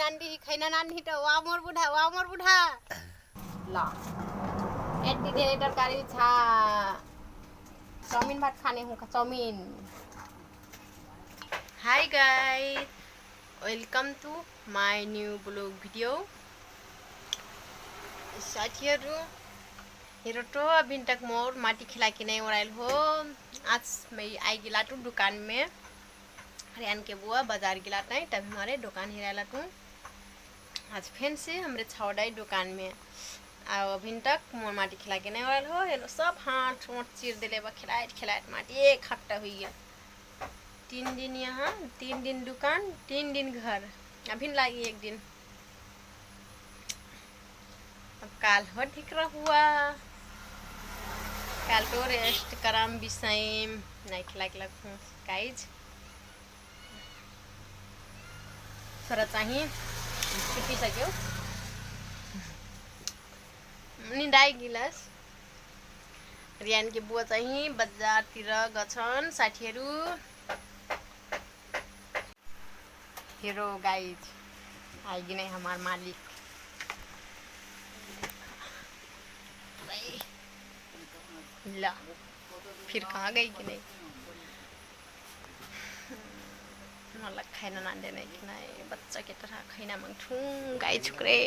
नानी खैना नानी त वा मोर बुढा ल यति धेरै तरकारी छ चाउमिन भात खाने हूँ chowmein hi guys welcome to my new blog video साथीहरु हेरो तो अभी तक मोर माटी खिला के नहीं उड़ाइल हो आज मैं आई गिला टू दुकान में हरियाण के बुआ बाजार गिला नहीं तभी हमारे दुकान हिराला टू आज फिर से हमारे छौड़ाई दुकान में आओ अभी तक मोर माटी खिला के नहीं उड़ाइल हो हेलो सब हाथ मोट चीर दिले बा खिलाइत माटी एक खट्टा हुई है 3 दिन यहाँ 3 दिन दुकान 3 दिन घर अभी लगी एक दिन अब काल हो ठीक हुआ काल तो रेस्ट कराम बिसाइम नहीं खिला गाइज थोड़ा चाहिए छुट्टी सक्यो निदाई गिलास रियान के बुआ चाहिए बजारतिर गछन् साथीहरु हेरो गाइज आएगी नहीं हमार मालिक ला फिर कहाँ गई कि नहीं मलाई खाइन नांदे नहीं कि नहीं बच्चा के तरह खाइना मांगथू गाई छुकरे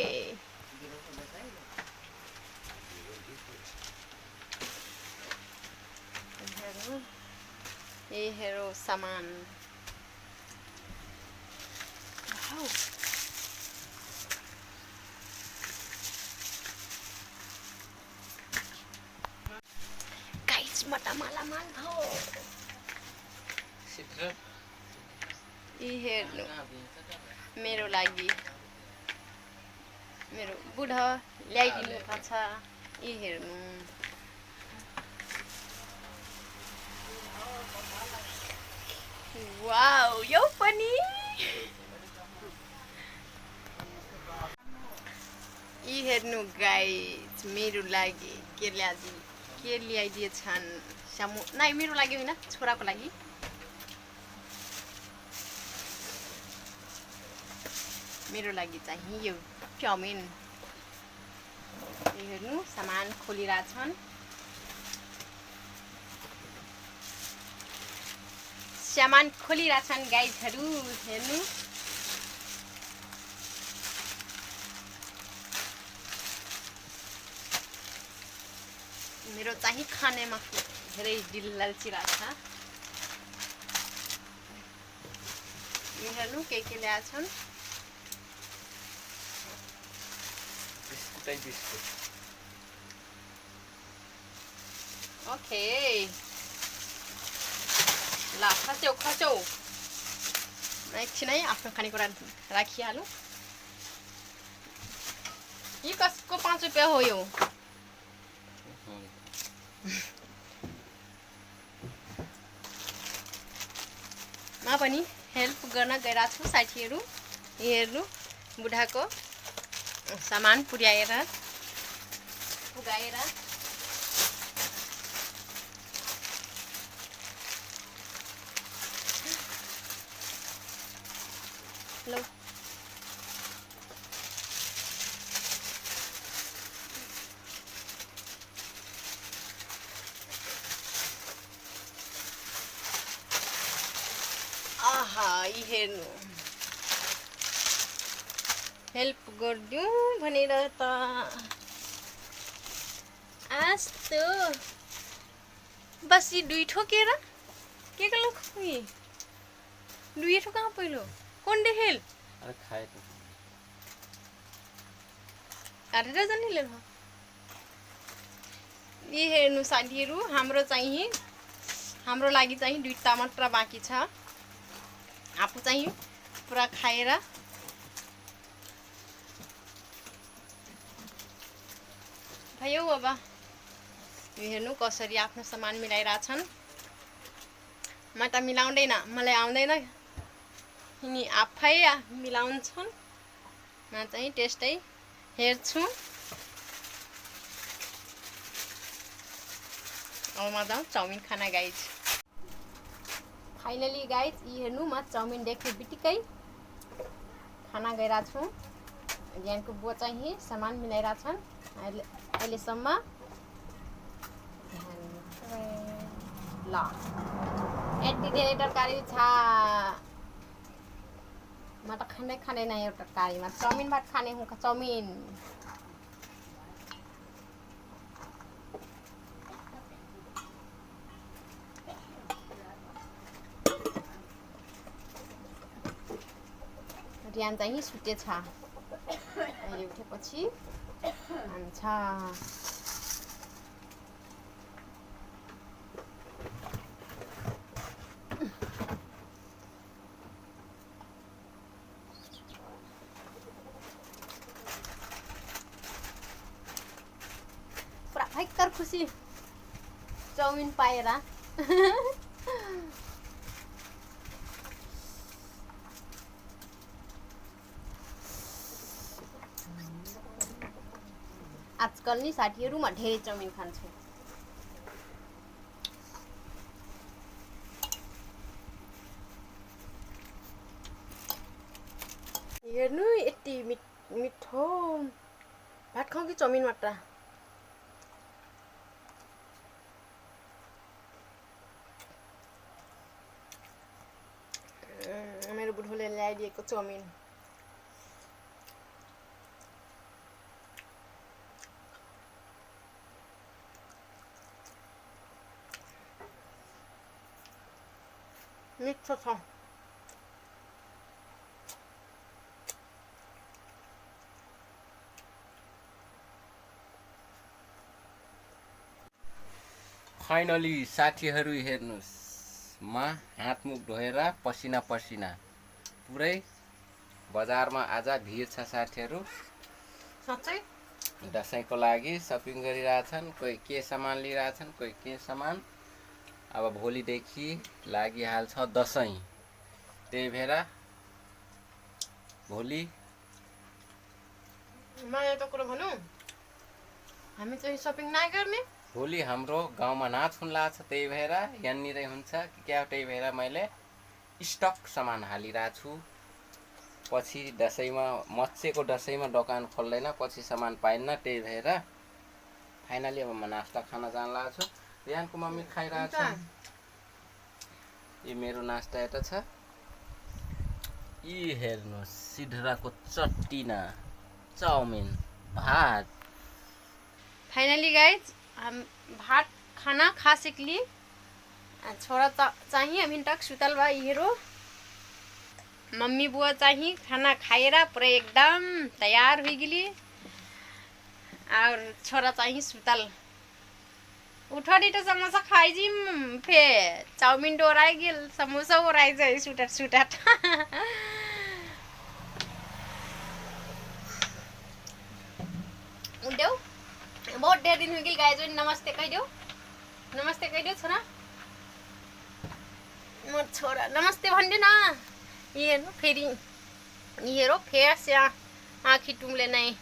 ये हेरो सामान मटा माला माल भो हेर्नु मेरो लागि मेरो बुढा ल्याइदिनु भएको छ यी हेर्नु वाउ यो पनि यी हेर्नु गाइज मेरो लागि के ल्याइदिएछन् सामु नाइ मेरो लागि हैन छोराको लागि मेरो लागि चाहिँ यो चाउमिन हेर्नु सामान खोलिरहेछन् गाइजहरु हेर्नु मेरो चाहिँ खानेमा धेरै दिल लल्चिरहेछ हेर्नु के ल्याएछन् ओके ल खचौ एकछिनै आफ्नो खानेकुरा राखिहालौँ यो कसको 5 रुपैयाँ हो यो म पनि हेल्प गर्न गइरहेको छु साथीहरु हेर्नु बुढाको सामान पुगाएर लो आहा यी हेर्नु हेल्प गर्दिउ भनेर त आस्तो बसी दुई ठोकेर के गलो खुइ दुई ठोका पहिलो कोन दे हेल अरे खाए त अरे रजनी ले यी हेर्नु साथीहरु हाम्रो लागि चाहिँ 2 टमाटर बाँकी छ आफू चाहिँ पुरा खाएर भयो अब हेर्नु कसरी आफ्नो सामान मिलाइराछन् म त मिलाउँदैन मलाई आउँदैन यिनी आफै मिलाउँछन् म चाहिँ टेस्टै हेर्छु अब म जाउँ चाउमिन खाना गाइज फाइनली गाइज यी हेर्नु म चाउमिन देख्ने बित्तिकै खाना गइरहेको छु। ज्ञानको बुवा चाहिँ सामान मिलाइरहेको छन् अहिलेसम्म। ल यति धेरै तरकारी छ। म त खाँदैन यो तरकारीमा। चाउमिन भात खाने हुँ। चाउमिन रियान चाहिँ सुतेछ। अहिले उठेपछि खान्छ। पुरा भयङ्कर खुसी चाउमिन पाएर। आजकल नि साथीहरु म धेरै चाउमिन खान्छु। हेर्नु यति मिठो भात खाऊ कि चाउमिन मात्र। मेरो बुढोले ल्याइदिएको चाउमिन। मिठो छ। फाइनली साथीहरु हेर्नुस्, म हात मुख धोएर पसिना पुरै बजारमा आज भिड छ साथीहरु। साँच्चै दशैंको लागि शपिङ गरिरहेछन्। कोही के सामान लिइरहेछन्, कोही के सामान। अब भोलिदेखि लागिहाल्छ दशैं। त्यही भएर भोलि म एउटा कुरा भनौँ, हामी चाहिँ शपिङ नै गर्ने। भोलि हाम्रो गाउँमा नाच हुन लाग्छ। त्यही भएर यहाँनिरै हुन्छ कि क्या, त्यही भएर मैले स्टक सामान हालिरहेको छु। पछि दशैंमा मत्स्यको दशैंमा दोकान खोल्दैन, पछि सामान पाइन्न। त्यही भएर फाइनली अब म नास्ता खान जान लाग्छु। रियानको मम्मी खाइरहेछ। यो मेरो नास्ता यता छ। यी हेर्नुस्, सिधराको चट्टिना, चाउमिन, भात। फाइनली गाइज हम भात खाना खा सकली। छोरा चाहिँ अभी तक सुतल बा। हेरो मम्मी बुआ चाहिँ खाना खाएर पुरै एकदम तैयार हो गेली और छोरा चाहिँ सुतल। उठरी तो समोसा खाई जिम, फिर चाउमिन डोराई गेल, समोसा ओराई जाए सुटट। उठ्यौ बहुत देर दिन हो गेल गाइज। नमस्ते कह दो, नमस्ते कह दो छोरा। मोर छोरा नमस्ते भन्दै न। ये हेर्नु फेरि, ये हेरो फेर से आँखी टुम्ले नहीं।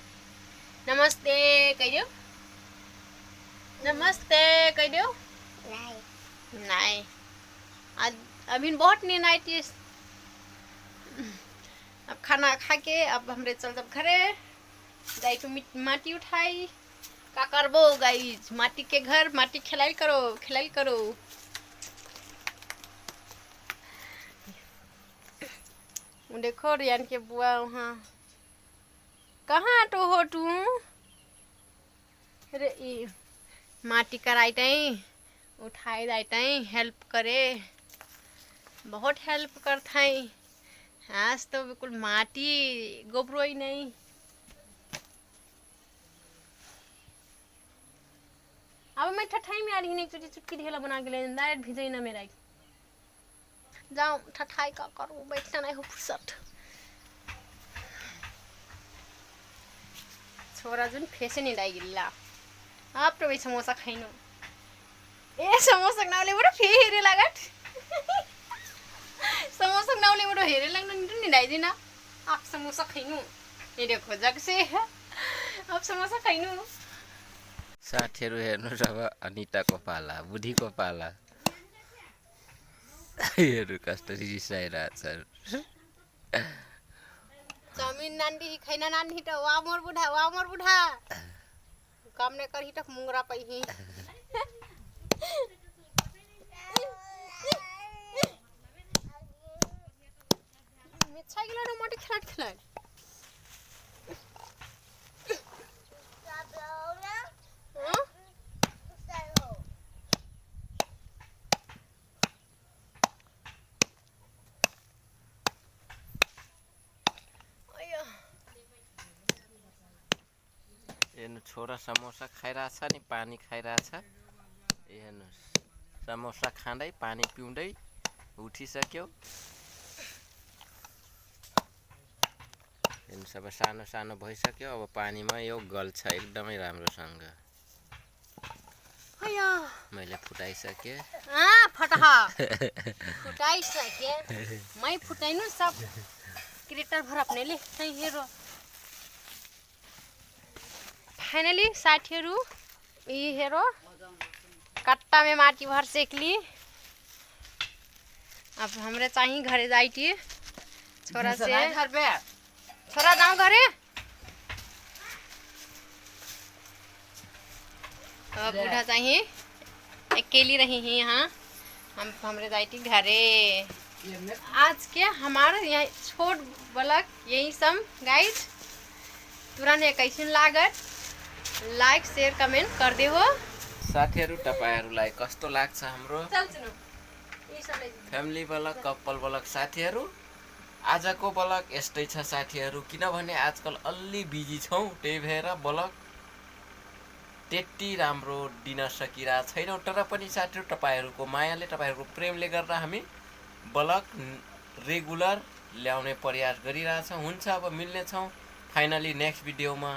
नमस्ते कह दो, नमस्ते कह दो। नहीं आज अभी बहुत नींद आई थी। अब खाना खा के अब हमरे चल जब घरे जाई तो माटी उठाई। का करबो गाइज, माटी के घर, माटी खिलाई करो। देखो रियान के बुआ वहाँ कहाँ तो हो तू। अरे माटी कराई तई, उठाई दाई तई, हेल्प करे, बहुत हेल्प करता है। आज तो बिल्कुल माटी गोबरो ही नहीं। अब मैं ठठाई में आ रही, एक चुटकी ढेला बना के ले डायरेक्ट भिजे ना मेरा। जाऊं ठठाई का करूं, बैठना नहीं हो फुर्सत। छोरा जुन फेसे नहीं डाई गिल्ला। आप तो भाई समोसा खाइनु। ए समोसा नाउले बडो फेरे लागत। समोसा नाउले बडो हेरे लाग्नु नि डाई दिना। आप समोसा खाइनु। ये देखो जग से आप समोसा खाइनु। साथीहरु हेर्नु अब अनिताको पाला, बुढीको पाला। हेर्नु कस्तो रिसाइरहेछ। चाउमिन नानी ही खैना नानी ही तो वा मोर बुढ़ा काम ने कर ही तक मुंगरा पई ही मिच्छा गिला नो माटी खिलाट हेर्नु छोरा समोसा खाइरहेछ नि पानी खाइरहेछ हेर्नुहोस् समोसा खाँदै पानी पिउँदै उठिसक्यो हेर्नुहोस् अब सानो सानो भइसक्यो अब पानीमा यो गल्छ एकदमै राम्रोसँग मैले फुटाइसके फुटाइसके मै फुटाइनु सब क्रिएटर भर अपने ले नहीं हेरो फाइनली साथीहरु ये हेरो कट्टा में माटी भर सेकली अब हमरे चाहिए घरे जाइटी छोरा से घर पे छोरा जाऊं घरे अब बुढ़ा चाहिए अकेली रही है यहाँ हमरे जाइटी घरे आज के हमारा यहाँ छोट ब्लॉग यही सब गाइज तुरंत कैसन लागत लाइक शेयर कमेंट कर दे हो साथीहरु तपाईहरुलाई कस्तो लाग्छ हाम्रो फ्यामिली ब्लग कपल ब्लग साथीहरु आजको ब्लग यस्तै छ साथीहरु किनभने आजकल अलि बिजी छौं त्यही भएर ब्लग त्यति राम्रो दिन सकिरा छैनौं तर पनि साथीहरु तपाईहरुको मायाले तपाईहरुको प्रेमले गर्दा हामी ब्लग रेगुलर ल्याउने प्रयास गरिरहेछौं हुन्छ अब मिल्ने छौं फाइनली नेक्स्ट भिडियोमा